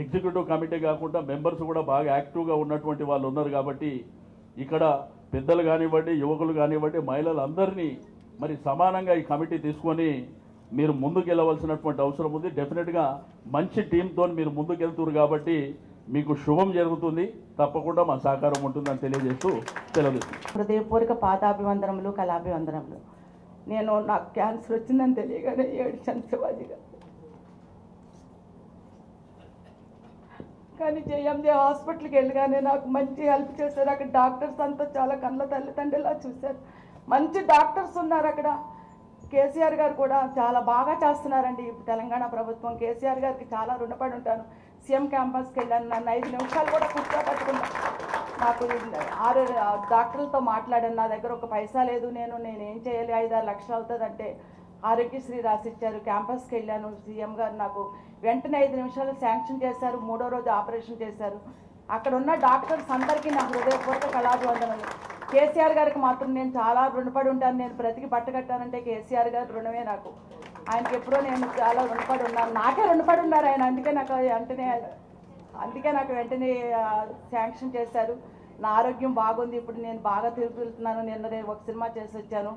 ఎగ్జిక్యూటివ్ కమిటీ కాకుండా మెంబర్స్ కూడా బాగా యాక్టివ్గా ఉన్నటువంటి వాళ్ళు ఉన్నారు. కాబట్టి ఇక్కడ పెద్దలు కానివ్వండి, యువకులు కానివ్వండి, మహిళలందరినీ మరి సమానంగా ఈ కమిటీ తీసుకొని మీరు ముందుకు వెళ్ళవలసినటువంటి అవసరం ఉంది. డెఫినెట్గా మంచి టీంతో మీరు ముందుకు వెళ్తున్నారు కాబట్టి మీకు శుభం జరుగుతుంది. తప్పకుండా మా సహకారం ఉంటుందని తెలియజేస్తూ సెలవు. హృదయపూర్వక పాదాభివందనములు, కళాభివందనములు. నేను నాకు క్యాన్సర్ వచ్చిందని తెలియగానే ఏడ్చాను శివాజీగా. కానీ జేఎంజే హాస్పిటల్కి వెళ్ళగానే నాకు మంచి హెల్ప్ చేశారు. అక్కడ డాక్టర్స్ అంతా చాలా కళ్ళ తల్లిదండ్రులా చూశారు. మంచి డాక్టర్స్ ఉన్నారు అక్కడ. కేసీఆర్ గారు కూడా చాలా బాగా చేస్తున్నారండి తెలంగాణ ప్రభుత్వం. కేసీఆర్ గారికి చాలా రుణపడి ఉంటాను. సీఎం క్యాంపస్కి వెళ్ళాను, నన్ను 5 నిమిషాలు కూడా కూర్చోబెట్టుకున్నా. నాకు 6 డాక్టర్లతో మాట్లాడాను. నా దగ్గర ఒక పైసా లేదు, నేనేం చేయాలి, 5-6 లక్షలు అవుతుందంటే ఆరోగ్యశ్రీ రాసిచ్చారు. క్యాంపస్కి వెళ్ళాను. సీఎం గారు నాకు వెంటనే 5 నిమిషాలు శాంక్షన్ చేశారు. 3వ రోజు ఆపరేషన్ చేశారు. అక్కడ ఉన్న డాక్టర్స్ అందరికీ నా హృదయపూర్వక కళాభివందనలు. కేసీఆర్ గారికి మాత్రం నేను చాలా రుణపడి ఉంటాను. నేను బ్రతికి బట్టకట్టానంటే కేసీఆర్ గారి రుణమే నాకు. ఆయనకి ఎప్పుడో నేను చాలా రుణపడి ఉన్నాను. నాకే రుణపడి ఉన్నారు ఆయన. అందుకే నాకు వెంటనే శాంక్షన్ చేశారు. నా ఆరోగ్యం బాగుంది. ఇప్పుడు నేను బాగా తిరుగుతున్నాను. నేను ఒక సినిమా చేసి వచ్చాను.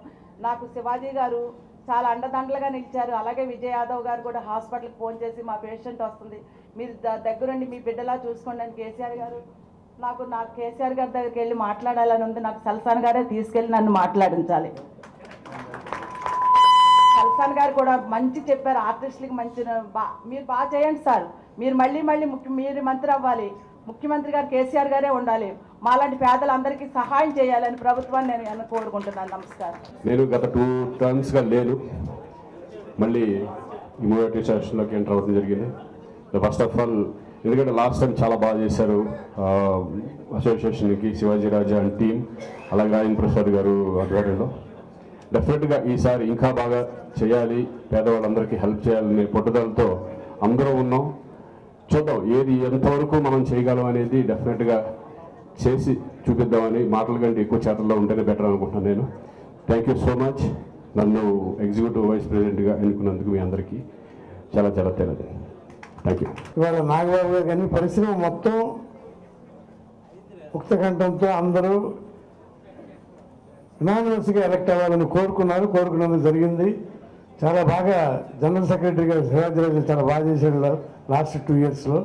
నాకు శివాజీ గారు చాలా అండదండలుగా నిలిచారు. అలాగే విజయ్ యాదవ్ గారు కూడా హాస్పిటల్కి ఫోన్ చేసి మా పేషెంట్ వస్తుంది, మీరు దగ్గరుండి మీ బిడ్డలా చూసుకోండి అని కేసీఆర్ గారు నాకు కేసీఆర్ గారి దగ్గరికి వెళ్ళి మాట్లాడాలని ఉంది. నాకు సల్సాన్ గారే తీసుకెళ్ళి నన్ను మాట్లాడించాలి. సల్సాన్ గారు కూడా మంచి చెప్పారు. ఆర్టిస్టులకి మంచి మీరు బాగా చేయండి సార్, మీరు మళ్ళీ మీరు మంత్రి అవ్వాలి, ముఖ్యమంత్రి గారు కేసీఆర్ గారే ఉండాలి, మాలాంటి పేదలందరికీ సహాయం చేయాలని ప్రభుత్వాన్ని నేను కోరుకుంటున్నాను. నమస్కారం. నేను గత 2 టర్మ్స్గా లేను, మళ్ళీ ఇమ్మీడియట్ సెషన్లోకి ఎంటర్ అవ్వడం జరిగింది. ఫస్ట్ ఆఫ్ ఆల్ ఎందుకంటే లాస్ట్ టైం చాలా బాగా చేశారు అసోసియేషన్కి శివాజీ రాజా అండ్ టీం, అలాగే రాజేంద్ర ప్రసాద్ గారు ఆధ్వర్యంలో. డెఫినెట్గా ఈసారి ఇంకా బాగా చేయాలి, పేదవాళ్ళందరికీ హెల్ప్ చేయాలనే పట్టుదలతో అందరూ ఉన్నాం. చూద్దాం ఏది ఎంతవరకు మనం చేయగలం అనేది డెఫినెట్గా చేసి చూపిద్దామని. మాటల కంటే ఎక్కువ చేతల్లో ఉంటేనే బెటర్ అనుకుంటున్నాను నేను. Thank you so much. నన్ను ఎగ్జిక్యూటివ్ వైస్ ప్రెసిడెంట్గా ఎన్నుకున్నందుకు మీ అందరికీ చాలా చాలా తెలియదు. Thank you. ఇవాళ నాగబాబు గారు కానీ పరిశ్రమ మొత్తం ముక్తకంఠంతో అందరూ యునానిమస్గా ఎలక్ట్ అవ్వాలని కోరుకున్నందుకు జరిగింది. చాలా బాగా జనరల్ సెక్రటరీగా శివాజీరాజు చాలా బాగా చేశాడు లాస్ట్ 2 ఇయర్స్లో.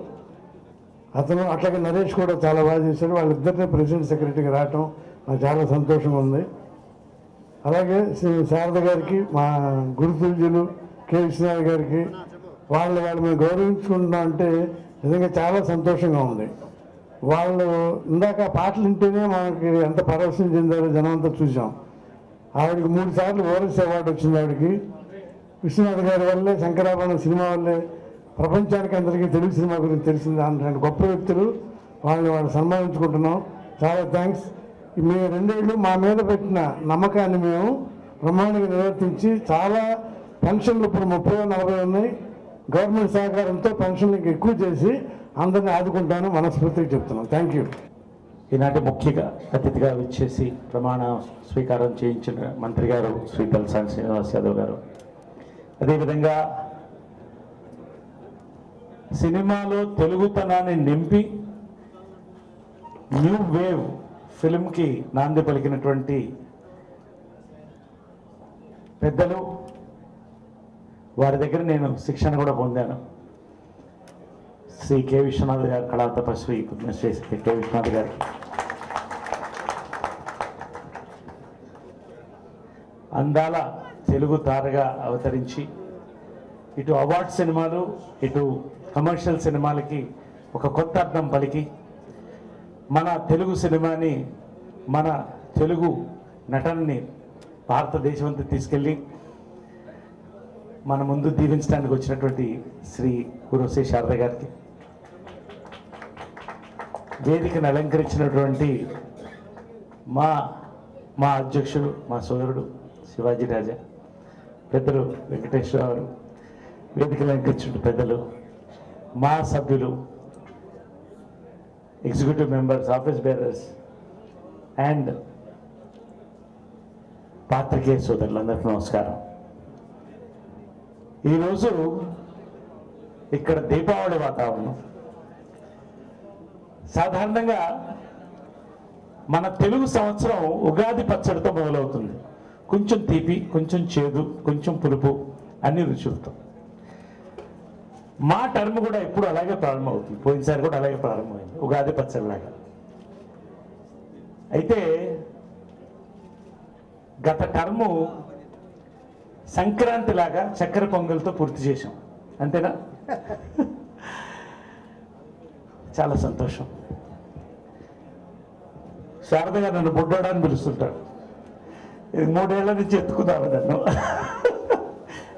అతను అట్లాగే నరేష్ కూడా చాలా బాగా చేశాడు. వాళ్ళిద్దరినీ ప్రెసిడెంట్ సెక్రటరీగా రావటం నాకు చాలా సంతోషంగా ఉంది. అలాగే శారద గారికి, మా గురుతుల్యులు కె విశ్వనాథ్ గారికి, వాళ్ళు మేము గౌరవించుకుంటున్నాం అంటే నిజంగా చాలా సంతోషంగా ఉంది. వాళ్ళు ఇందాక పాటలు వింటేనే మనకి ఎంత పరవశం చెందారో జనం అంతా చూసాం. ఆవిడకి 3 సార్లు ఓరస్ అవార్డు వచ్చింది. ఆవిడకి విశ్వనాథ్ గారి వల్లే, శంకరాభరణం సినిమా వల్లే ప్రపంచానికి అందరికీ తెలుగు సినిమా గురించి తెలిసింది. అలాంటి గొప్ప వ్యక్తులు, వాళ్ళు సన్మానించుకుంటున్నాం. చాలా థ్యాంక్స్. మీ 2 ఏళ్ళు మా మీద పెట్టిన నమ్మకాన్ని మేము బ్రహ్మాండంగా నిర్వర్తించి చాలా పెన్షన్లు ఇప్పుడు 30-40 ఉన్నాయి. గవర్నమెంట్ సహకారంతో పెన్షన్లు ఇంకా ఎక్కువ చేసి అందరినీ ఆదుకుంటాను మనస్ఫూర్తిగా చెప్తున్నాను. Thank you. ఈనాటి ముఖ్య అతిథిగా వచ్చేసి ప్రమాణ స్వీకారం చేయించిన మంత్రి గారు శ్రీ తలసాని శ్రీనివాస్ యాదవ్ గారు, అదేవిధంగా సినిమాలో తెలుగుతనాన్ని నింపి న్యూ వేవ్ ఫిల్మ్కి నాంది పలికినటువంటి పెద్దలు, వారి దగ్గర నేను శిక్షణ కూడా పొందాను. శ్రీ కె విశ్వనాథ్ గారు, కళా తపస్వి పద్మశ్రీ శ్రీ కె విశ్వనాథ్ గారికి అందాల తెలుగు తారగా అవతరించి ఇటు అవార్డ్ సినిమాలు ఇటు కమర్షియల్ సినిమాలకి ఒక కొత్త అర్థం పలికి మన తెలుగు సినిమాని, మన తెలుగు నటనని భారతదేశం అంతా తీసుకెళ్ళి మన ముందు దీవించడానికి వచ్చినటువంటి శ్రీ గురుశ్రీ శారద గారికి, వేదికను అలంకరించినటువంటి మా అధ్యక్షుడు, మా సోదరుడు శివాజీ రాజా, పెద్దలు వెంకటేశ్వర గారు, వేదికను అలంకరించిన పెద్దలు, మా సభ్యులు, executive members, office bearers and పాత్రికేయ సోదరులందరికీ నమస్కారం. ఈరోజు ఇక్కడ దీపావళి వాతావరణం. సాధారణంగా మన తెలుగు సంవత్సరం ఉగాది పచ్చడితో మొదలవుతుంది. కొంచెం తీపి, కొంచెం చేదు, కొంచెం పులుపు, అన్ని రుచులతో. మా టర్మ్ కూడా ఎప్పుడు అలాగే ప్రారంభమవుతుంది. పోయినసారి కూడా అలాగే ప్రారంభమైంది, ఉగాది పచ్చడిలాగా. అయితే గత టర్ము సంక్రాంతి లాగా చక్కెర పొంగల్తో పూర్తి చేశాం, అంతేనా? చాలా సంతోషం. శారద గారు నన్ను బుడ్డోడని పిలుస్తుంటాడు. ఇది 3 ఏళ్ల నుంచి ఎత్తుకున్నాను నన్ను.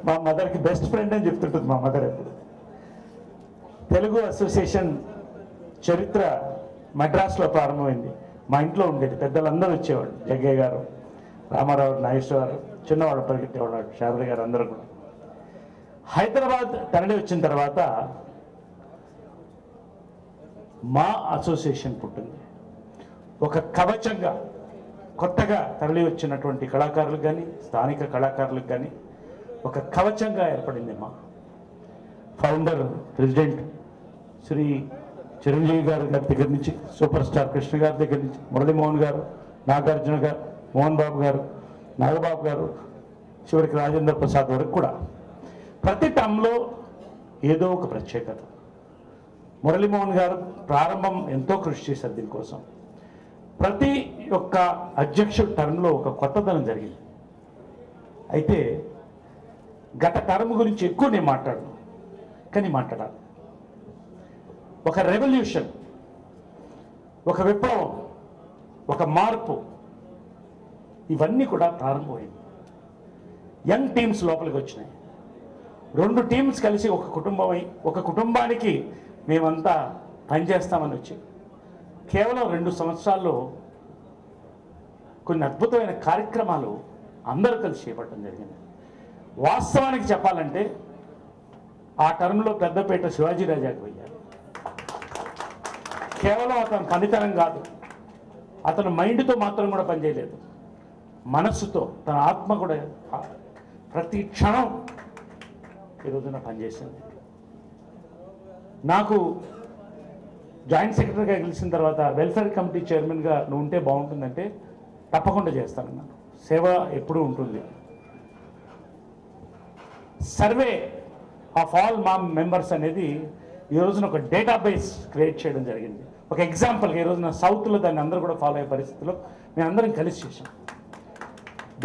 మా మదర్కి బెస్ట్ ఫ్రెండ్ అని చెప్తుంటుంది మా మదర్ ఎప్పుడు. తెలుగు అసోసియేషన్ చరిత్ర మద్రాసులో ప్రారంభమైంది. మా ఇంట్లో ఉండేది, పెద్దలందరూ వచ్చేవాడు. జగ్గయ్య గారు, రామారావు, నాగేశ్వర గారు, చిన్నవాడు పరిగెత్తేవాడు, శారద గారు, అందరూ కూడా. హైదరాబాద్ తరలి వచ్చిన తర్వాత మా అసోసియేషన్ పుట్టింది. ఒక కవచంగా కొత్తగా తరలి వచ్చినటువంటి కళాకారులకు కానీ, స్థానిక కళాకారులకు కానీ ఒక కవచంగా ఏర్పడింది. మా ఫౌండర్, ప్రెసిడెంట్ శ్రీ చిరంజీవి గారి దగ్గర నుంచి, సూపర్ స్టార్ కృష్ణ గారి దగ్గర నుంచి, మురళీమోహన్ గారు, నాగార్జున గారు, మోహన్ బాబు గారు, నాగబాబు గారు, చివరికి రాజేంద్ర ప్రసాద్ వరకు కూడా ప్రతి టర్మ్లో ఏదో ఒక ప్రత్యేకత. మురళీమోహన్ గారు ప్రారంభం ఎంతో కృషి చేశారు దీనికోసం. ప్రతి ఒక్క అధ్యక్షుడు టర్మ్లో ఒక కొత్తదనం జరిగింది. అయితే గత టర్మ్ గురించి ఎక్కువ నేను మాట్లాడను, కానీ మాట్లాడాలి. ఒక రెవల్యూషన్, ఒక విప్లవం, ఒక మార్పు, ఇవన్నీ కూడా ప్రారంభమైంది. యంగ్ టీమ్స్ లోపలికి వచ్చినాయి. 2 టీమ్స్ కలిసి ఒక కుటుంబమై, ఒక కుటుంబానికి మేమంతా పనిచేస్తామని వచ్చి కేవలం 2 సంవత్సరాల్లో కొన్ని అద్భుతమైన కార్యక్రమాలు అందరూ కలిసి చేపట్టడం జరిగింది. వాస్తవానికి చెప్పాలంటే ఆ టర్మ్లో పెద్దపేట శివాజీ రాజాకి పోయారు. కేవలం అతను పనితనం కాదు, అతను మైండ్తో మాత్రం కూడా పనిచేయలేదు, మనస్సుతో, తన ఆత్మ కూడా ప్రతి క్షణం ఈ రోజున పనిచేసింది. నాకు జాయింట్ సెక్రటరీగా గెలిచిన తర్వాత వెల్ఫేర్ కమిటీ చైర్మన్గా నువ్వు ఉంటే బాగుంటుందంటే తప్పకుండా చేస్తానన్నాను. సేవ ఎప్పుడూ ఉంటుంది. సర్వే ఆఫ్ ఆల్ మా మెంబర్స్ అనేది ఈ రోజున ఒక డేటాబేస్ క్రియేట్ చేయడం జరిగింది. ఒక ఎగ్జాంపుల్గా ఈ రోజున సౌత్లో దాన్ని అందరూ కూడా ఫాలో అయ్యే పరిస్థితిలో మేము అందరం కలిసి చేసాం.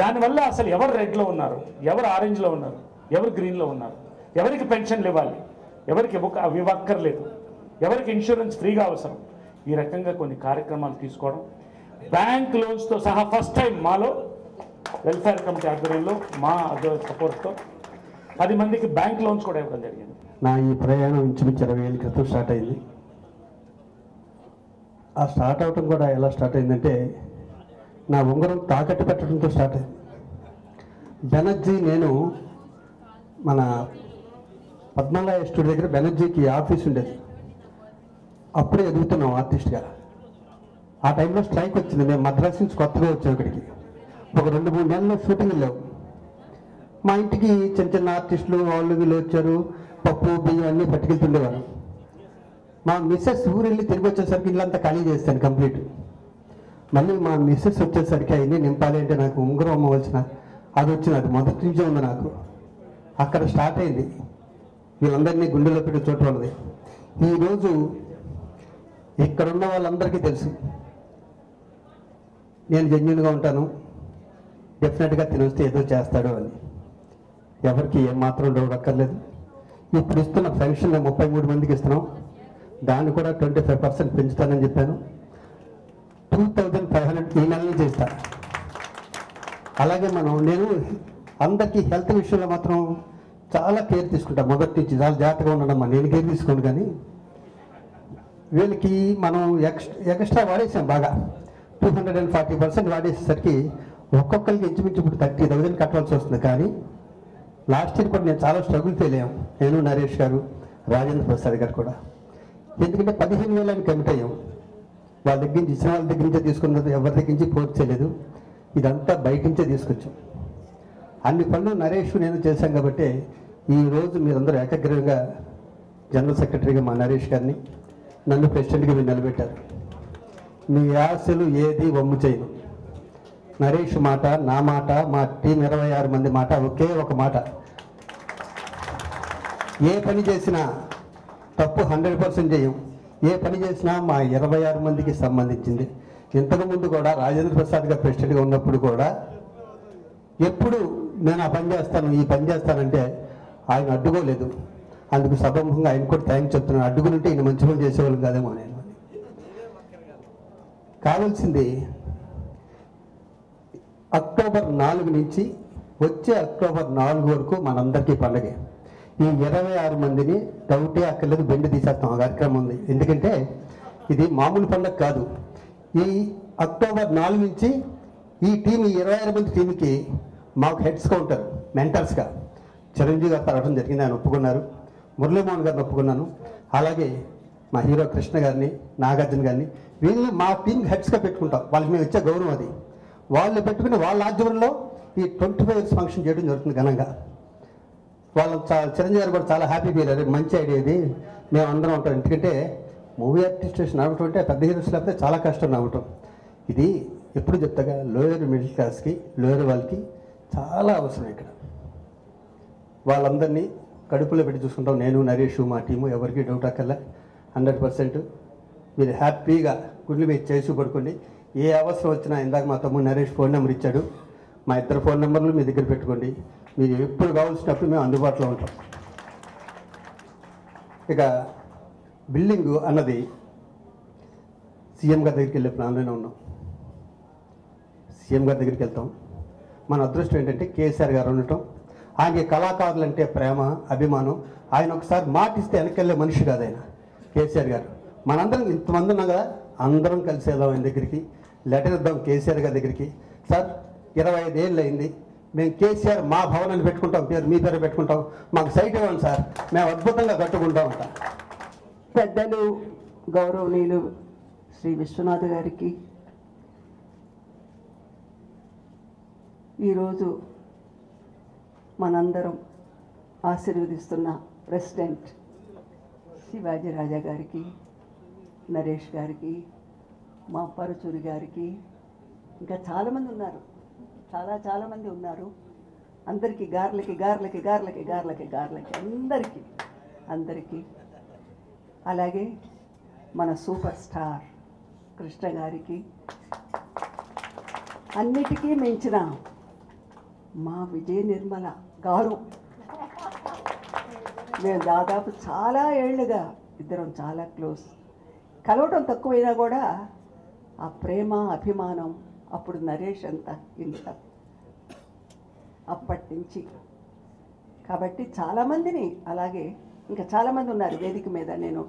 దానివల్ల అసలు ఎవరు రెడ్లో ఉన్నారు, ఎవరు ఆరెంజ్లో ఉన్నారు, ఎవరు గ్రీన్లో ఉన్నారు, ఎవరికి పెన్షన్లు ఇవ్వాలి, ఎవరికి ఇవ్వక్కర్లేదు, ఎవరికి ఇన్సూరెన్స్ ఫ్రీగా అవసరం, ఈ రకంగా కొన్ని కార్యక్రమాలు తీసుకోవడం, బ్యాంక్ లోన్స్తో సహా ఫస్ట్ టైం మాలో వెల్ఫేర్ కమిటీ ఆధ్వర్యంలో మా సపోర్ట్తో 10 మందికి బ్యాంక్ లోన్స్ కూడా ఇవ్వడం జరిగింది. నా ఈ ప్రయాణం ఇంచుమించు 20 ఏళ్ళ క్రితం స్టార్ట్ అయింది. ఆ స్టార్ట్ అవటం కూడా ఎలా స్టార్ట్ అయిందంటే నా ఉంగరం తాకట్టు పెట్టడంతో స్టార్ట్ అయింది. బెనర్జీ నేను మన పద్మనాభ స్టూడియో దగ్గర బెనర్జీకి ఆఫీస్ ఉండేది. అప్పుడే ఎదుగుతున్నాం ఆర్టిస్ట్గా. ఆ టైంలో స్ట్రైక్ వచ్చింది. మేము మద్రాసు నుంచి కొత్తగా వచ్చాం ఇక్కడికి. ఒక 2-3 నెలల్లో షూటింగ్ వెళ్ళాం. మా ఇంటికి చిన్న చిన్న ఆర్టిస్టులు వాళ్ళు వీళ్ళు వచ్చారు. పప్పు బియ్యం అన్నీ పట్టుకెళ్తుండేవారు. మా మిస్సెస్ ఊరు వెళ్ళి తిరిగి వచ్చేసరికి ఇల్లంతా ఖాళీ చేస్తాను కంప్లీట్. మళ్ళీ మా మిస్సెస్ వచ్చేసరికి అవన్నీ నింపాలి అంటే నాకు ఉంగరం అమ్మవలసిన అది వచ్చింది. అది మొదటి నుంచే ఉంది నాకు. అక్కడ స్టార్ట్ అయింది. వీళ్ళందరినీ గుండెలో పెట్టి చోటు ఉన్నది. ఈరోజు ఇక్కడున్న వాళ్ళందరికీ తెలుసు నేను జెన్యూన్గా ఉంటాను. డెఫినెట్గా తినొస్తే ఏదో చేస్తాడు అని. ఎవరికి ఏమాత్రం డౌట్ అక్కర్లేదు. ఇప్పుడు ఇస్తున్న పెన్షన్ 33 మందికి ఇస్తున్నాం. దాన్ని కూడా 25% పెంచుతానని చెప్పాను. 2500 ఈ నెల నుంచి ఇస్తాను. అలాగే నేను అందరికీ హెల్త్ విషయంలో మాత్రం చాలా కేర్ తీసుకుంటాను. మొదటి నుంచి చాలా జాగ్రత్తగా ఉండడమ్మా. నేను కేర్ తీసుకోండి. కానీ వీళ్ళకి మనం ఎక్స్ట్రా వాడేసాం బాగా. 240% వాడేసేసరికి ఒక్కొక్కరికి ఇంచుమించు ఇప్పుడు 30,000 కట్టవలసి వస్తుంది. కానీ లాస్ట్ ఇయర్ కూడా నేను చాలా స్ట్రగుల్ ఫెయిల్ అయ్యాం. నేను, నరేష్ గారు, రాజేంద్ర ప్రసాద్ గారు కూడా. ఎందుకంటే 15,000 కమిట్ అయ్యాం. వాళ్ళ దగ్గర నుంచి ఇచ్చిన వాళ్ళ దగ్గర నుంచే తీసుకున్నది. ఎవరి దగ్గర నుంచి ఫోర్స్ చేయలేదు. ఇదంతా బయట నుంచే తీసుకొచ్చాం. అన్ని పనులు నరేష్ నేను చేశాం కాబట్టి ఈరోజు మీరందరూ ఏకగ్రీవంగా జనరల్ సెక్రటరీగా మా నరేష్ గారిని, నన్ను ప్రెసిడెంట్గా మీరు నిలబెట్టారు. మీ ఆశలు ఏది వమ్ము చేయను. నరేష్ మాట, నా మాట, మా టీం 26 మంది మాట ఒకే ఒక మాట. ఏ పని చేసినా తప్పు 100% చేయం. ఏ పని చేసినా మా 26 మందికి సంబంధించింది. ఇంతకుముందు కూడా రాజేంద్ర ప్రసాద్ గారు ప్రెసిడెంట్గా ఉన్నప్పుడు కూడా ఎప్పుడు నేను ఆ పని చేస్తాను, ఈ పని చేస్తానంటే ఆయన అడ్డుకోలేదు. అందుకు సభముఖంగా ఆయన కూడా థ్యాంక్స్ చెప్తున్నాను. అడ్డుకుంటే ఈయన మంచి పని చేసేవాళ్ళు కాదేమో. నేను కావాల్సింది అక్టోబర్ 4 నుంచి వచ్చే అక్టోబర్ 4 వరకు మనందరికీ పండగే. ఈ 26 మందిని డౌటే అక్కర్లేదు, బెండ్ తీసేస్తాం. ఆ కార్యక్రమం ఉంది. ఎందుకంటే ఇది మామూలు పండగ కాదు. ఈ అక్టోబర్ 4 నుంచి ఈ టీం, ఈ 26 మంది టీంకి మాకు హెడ్స్గా ఉంటారు, మెంటర్స్గా. చిరంజీవి గారు తరగడం జరిగింది, ఆయన ఒప్పుకున్నారు. మురళీమోహన్ గారిని ఒప్పుకున్నాను. అలాగే మా హీరో కృష్ణ గారిని, నాగార్జున గారిని, వీళ్ళని మా టీంకి హెడ్స్గా పెట్టుకుంటాం. వాళ్ళకి మేము ఇచ్చే గౌరవం అది. వాళ్ళు పెట్టుకుని వాళ్ళ ఆధ్వర్యంలో ఈ 25 ఇయర్స్ ఫంక్షన్ చేయడం జరుగుతుంది ఘనంగా. వాళ్ళు చిరంజీవి గారు కూడా చాలా హ్యాపీ ఫీల్ అయ్యారు. మంచి ఐడియా ఇది, మేము అందరం ఉంటాం. ఎందుకంటే మూవీ ఆర్టిస్ట్ నవ్వటం అంటే పెద్ద హీరోస్ లేకపోతే చాలా కష్టం నవ్వటం. ఇది ఎప్పుడు చెప్తాగా లోయర్ మిడిల్ క్లాస్కి, లోయర్ వాళ్ళకి చాలా అవసరం. ఇక్కడ వాళ్ళందరినీ కడుపులో పెట్టి చూసుకుంటాం. నేను, నరేష్, మా టీము. ఎవరికి డౌట్ అక్కర్లే. 100% మీరు హ్యాపీగా గుండెలు మీరు చేసి పడుకోండి. ఏ అవసరం వచ్చినా ఇందాక మా తమ్ముడు నరేష్ ఫోన్ నెంబర్ ఇచ్చాడు. మా ఇద్దరు ఫోన్ నెంబర్లు మీ దగ్గర పెట్టుకోండి. మీరు ఎప్పుడు కావాల్సినప్పుడు మేము అందుబాటులో ఉంటాం. ఇక బిల్డింగ్ అన్నది సీఎం గారి దగ్గరికి వెళ్ళే ప్లాన్లోనే ఉన్నాం. సీఎం గారి దగ్గరికి వెళ్తాం. మన అదృష్టం ఏంటంటే కేసీఆర్ గారు ఉండటం. ఆయనకి కళాకారులు అంటే ప్రేమ, అభిమానం. ఆయన ఒకసారి మాటిస్తే వెనకెళ్ళే మనిషి కాదు ఆయన కేసీఆర్ గారు. మనందరం ఇంతమంది ఉన్నాం కదా, అందరం కలిసి వెళ్దాం ఆయన దగ్గరికి. లెటర్ ఇద్దాం కేసీఆర్ గారి దగ్గరికి. సార్ 25 ఏళ్ళు అయింది, మేము కేసీఆర్ మా భవనాన్ని పెట్టుకుంటాం, మీ పేరు పెట్టుకుంటాం, మాకు సైట్ ఇవ్వండి సార్, మేము అద్భుతంగా కట్టుకుంటాం అంట. పెద్దలు గౌరవనీయులు శ్రీ విశ్వనాథ్ గారికి ఈరోజు మనందరం ఆశీర్వదిస్తున్న ప్రెసిడెంట్ శివాజీ రాజా గారికి, నరేష్ గారికి, మా పరుచూరి గారికి, ఇంకా చాలామంది ఉన్నారు, చాలామంది ఉన్నారు. అందరికీ గార్లకి అందరికీ అలాగే మన సూపర్ స్టార్ కృష్ణ గారికి, అన్నిటికీ మించిన మా విజయ నిర్మల గారు. మేము దాదాపు చాలా ఏళ్ళుగా ఇద్దరం చాలా క్లోజ్. కలవటం తక్కువైనా కూడా ఆ ప్రేమ, అభిమానం అప్పుడు నరేష్ అంత ఇంత. అప్పటి నుంచి కాబట్టి చాలామందిని, అలాగే ఇంకా చాలామంది ఉన్నారు వేదిక మీద, నేను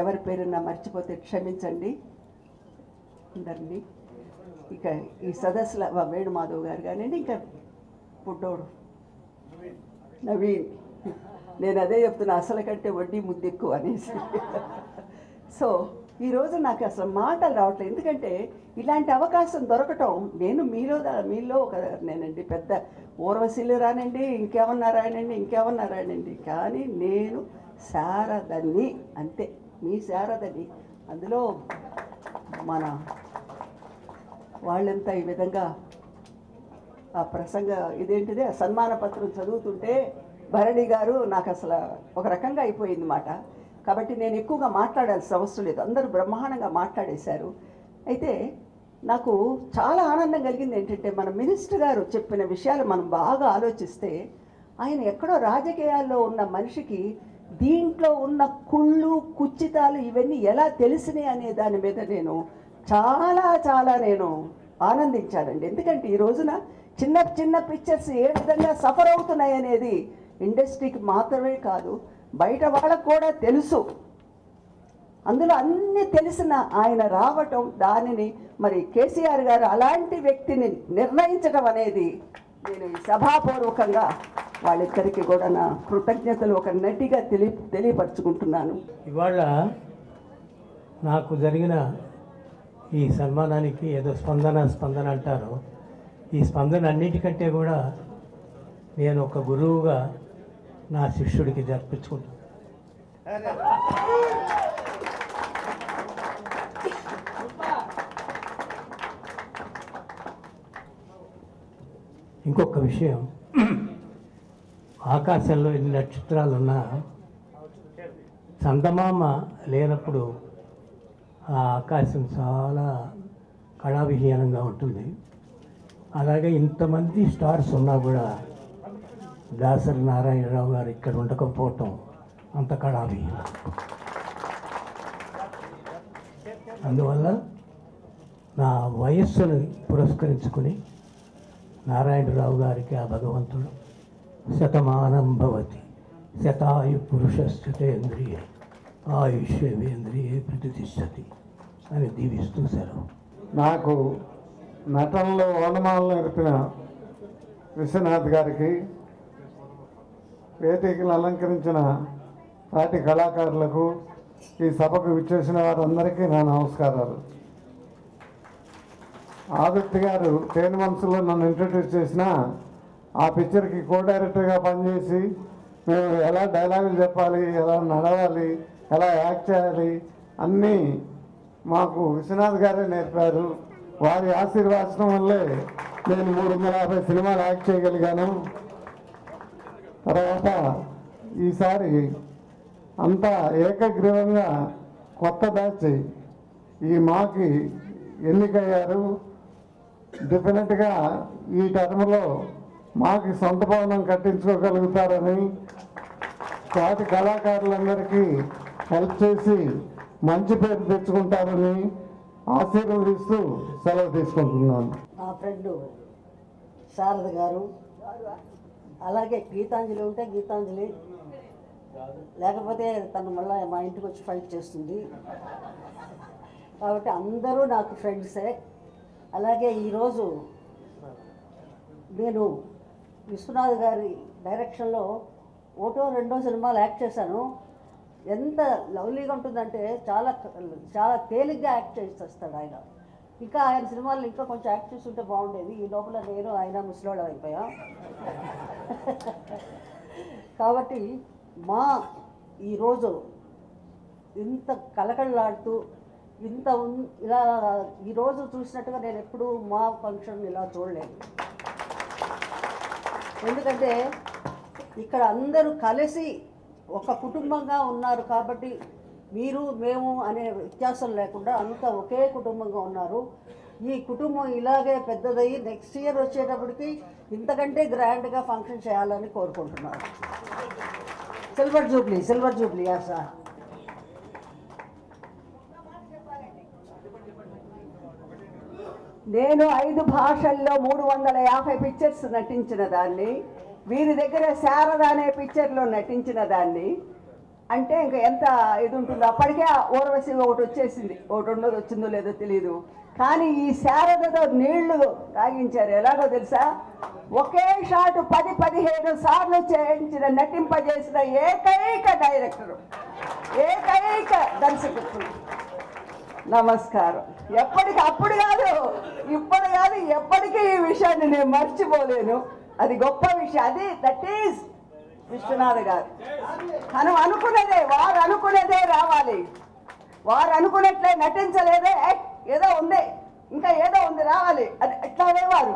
ఎవరి పేరున్నా మర్చిపోతే క్షమించండి అందరినీ. ఇక ఈ సదస్సుల వేణుమాధవ్ గారు కానివ్వండి, ఇంకా పుట్టోడు నవీన్, నేను అదే చెప్తున్నా, అసలు కంటే వడ్డీ ముద్దు ఎక్కువ అనేసి. సో ఈరోజు నాకు అసలు మాటలు రావట్లేదు, ఎందుకంటే ఇలాంటి అవకాశం దొరకటం, నేను మీలో ఒక నేనండి, పెద్ద ఊర్వశీలు రానండి, ఇంకేమన్నా రానండి, కానీ నేను శారదని, అంతే, మీ శారదని. అందులో మన వాళ్ళంతా ఈ విధంగా ఆ ప్రసంగ ఇదేంటిదే సన్మాన పత్రం చదువుతుంటే భరణి గారు నాకు అసలు ఒక రకంగా అయిపోయింది మాట. కాబట్టి నేను ఎక్కువగా మాట్లాడాల్సిన అవసరం లేదు, అందరూ బ్రహ్మాండంగా మాట్లాడేశారు. అయితే నాకు చాలా ఆనందం కలిగింది ఏంటంటే, మన మినిస్టర్ గారు చెప్పిన విషయాలు మనం బాగా ఆలోచిస్తే, ఆయన ఎక్కడో రాజకీయాల్లో ఉన్న మనిషికి దీంట్లో ఉన్న కుళ్ళు కుచ్చితాలు ఇవన్నీ ఎలా తెలిసినాయి అనే దాని మీద నేను చాలా నేను ఆనందించానండి. ఎందుకంటే ఈ రోజున చిన్న చిన్న పిక్చర్స్ ఏ విధంగా సఫర్ అవుతున్నాయి అనేది ఇండస్ట్రీకి మాత్రమే కాదు, బయట వాళ్ళకు కూడా తెలుసు. అందులో అన్నీ తెలిసిన ఆయన రావటం, దానిని మరి కేసీఆర్ గారు అలాంటి వ్యక్తిని నిర్ణయించడం అనేది, నేను ఈ సభాపూర్వకంగా వాళ్ళిద్దరికీ కూడా నా కృతజ్ఞతలు ఒక నటిగా తెలియపరుచుకుంటున్నాను. ఇవాళ నాకు జరిగిన ఈ సన్మానానికి ఏదో స్పందన అంటారు. ఈ స్పందన అన్నిటికంటే కూడా నేను ఒక గురువుగా నా శిష్యుడికి జరిపించుకుంటాను. ఇంకొక విషయం, ఆకాశంలో ఎన్ని నక్షత్రాలున్నా చందమామ లేనప్పుడు ఆ ఆకాశం చాలా కళావిహీనంగా ఉంటుంది. అలాగే ఇంతమంది స్టార్స్ ఉన్నా కూడా దాసరి నారాయణరావు గారు ఇక్కడ ఉండకపోవటం అంత కళావిహీనం. అందువల్ల నా వయస్సును పురస్కరించుకుని నారాయణరావు గారికి ఆ భగవంతుడు శతమానం భవతి శతాయు పురుషస్థితేంద్రియ ఆయుష్యేంద్రియే ప్రతిష్టతి అని దీవిస్తూ సెలవు. నాకు నటనలో ఓనమాలను నేర్పిన విశ్వనాథ్ గారికి, వేదికను అలంకరించిన నాటి కళాకారులకు, ఈ సభకు విచ్చేసిన వారందరికీ నా నమస్కారాలు. ఆదిత్య గారు తేని మనసులో నన్ను ఇంట్రడ్యూస్ చేసిన ఆ పిక్చర్కి కో డైరెక్టర్గా పనిచేసి మేము ఎలా డైలాగులు చెప్పాలి, ఎలా నడవాలి, ఎలా యాక్ట్ చేయాలి అన్నీ మాకు విశ్వనాథ్ గారే నేర్పారు. వారి ఆశీర్వాదం వల్లే నేను 350 సినిమాలు యాక్ట్ చేయగలిగాను. తర్వాత ఈసారి అంతా ఏకగ్రీవంగా కొత్త బ్యాచ్ ఈ మాకి ఎన్నికయ్యారు. డెఫినెట్గా ఈ టర్మ్లో మాకి సొంత భవనం కట్టించుకోగలుగుతారని, తోటి కళాకారులందరికీ హెల్ప్ చేసి మంచి పేరు తెచ్చుకుంటారని ఆశీర్వదిస్తూ సెలవు తీసుకుంటున్నాను. నా ఫ్రెండ్ శారద గారు, అలాగే గీతాంజలి ఉంటే గీతాంజలి, లేకపోతే తను మళ్ళీ మా ఇంటికి వచ్చి ఫైట్ చేస్తుంది. కాబట్టి అందరూ నాకు ఫ్రెండ్సే. అలాగే ఈరోజు నేను విశ్వనాథ్ గారి డైరెక్షన్లో ఒకటో రెండో సినిమాలు యాక్ట్ చేశాను. ఎంత లవ్లీగా ఉంటుందంటే చాలా తేలిగ్గా యాక్ట్ చేసేస్తాడు ఆయన. ఇంకా ఆయన సినిమాల్లో ఇంకా కొంచెం యాక్ట్ చేస్తుంటే బాగుండేది. ఈ లోపల నేను ఆయన ముసలోళ్ళం అయిపోయాం. కాబట్టి ఈరోజు ఇంత కలకళ్ళాడుతూ ఇలా ఈరోజు చూసినట్టుగా నేను ఎప్పుడూ మా ఫంక్షన్ ఇలా చూడలేదు. ఎందుకంటే ఇక్కడ అందరూ కలిసి ఒక కుటుంబంగా ఉన్నారు. కాబట్టి మీరు మేము అనే వ్యత్యాసం లేకుండా అంతా ఒకే కుటుంబంగా ఉన్నారు. ఈ కుటుంబం ఇలాగే పెద్దదయ్యి నెక్స్ట్ ఇయర్ వచ్చేటప్పటికి ఇంతకంటే గ్రాండ్గా ఫంక్షన్ చేయాలని కోరుకుంటున్నాను. Silver Jubilee sir. నేను 5 భాషల్లో 350 పిక్చర్స్ నటించిన దాన్ని. వీరి దగ్గర శారద అనే పిక్చర్లో నటించిన దాన్ని అంటే ఇంకా ఎంత ఇది ఉంటుందో. అప్పటికే ఊర్వశి ఒకటి వచ్చేసింది, ఒకటి ఉన్నది వచ్చిందో లేదో తెలియదు. కానీ ఈ శారదతో నీళ్లు తాగించారు. ఎలాగో తెలుసా, ఒకే షాట్ 10-15 సార్లు చేయించిన నటింపజేసిన ఏకైక డైరెక్టరు, ఏకైక దర్శకుడు. నమస్కారం. ఎప్పటికి అప్పుడు కాదు, ఇప్పుడు కాదు, ఎప్పటికీ ఈ విషయాన్ని నేను మర్చిపోలేను. అది గొప్ప విషయం. అది దట్ ఈజ్ విశ్వనాథ్ గారు. మనం అనుకునేదే, వారు అనుకునేదే రావాలి. వారు అనుకున్నట్లే నటించలేదే, ఏదో ఉంది, ఇంకా ఏదో ఉంది రావాలి, అది ఎట్లాగే వారు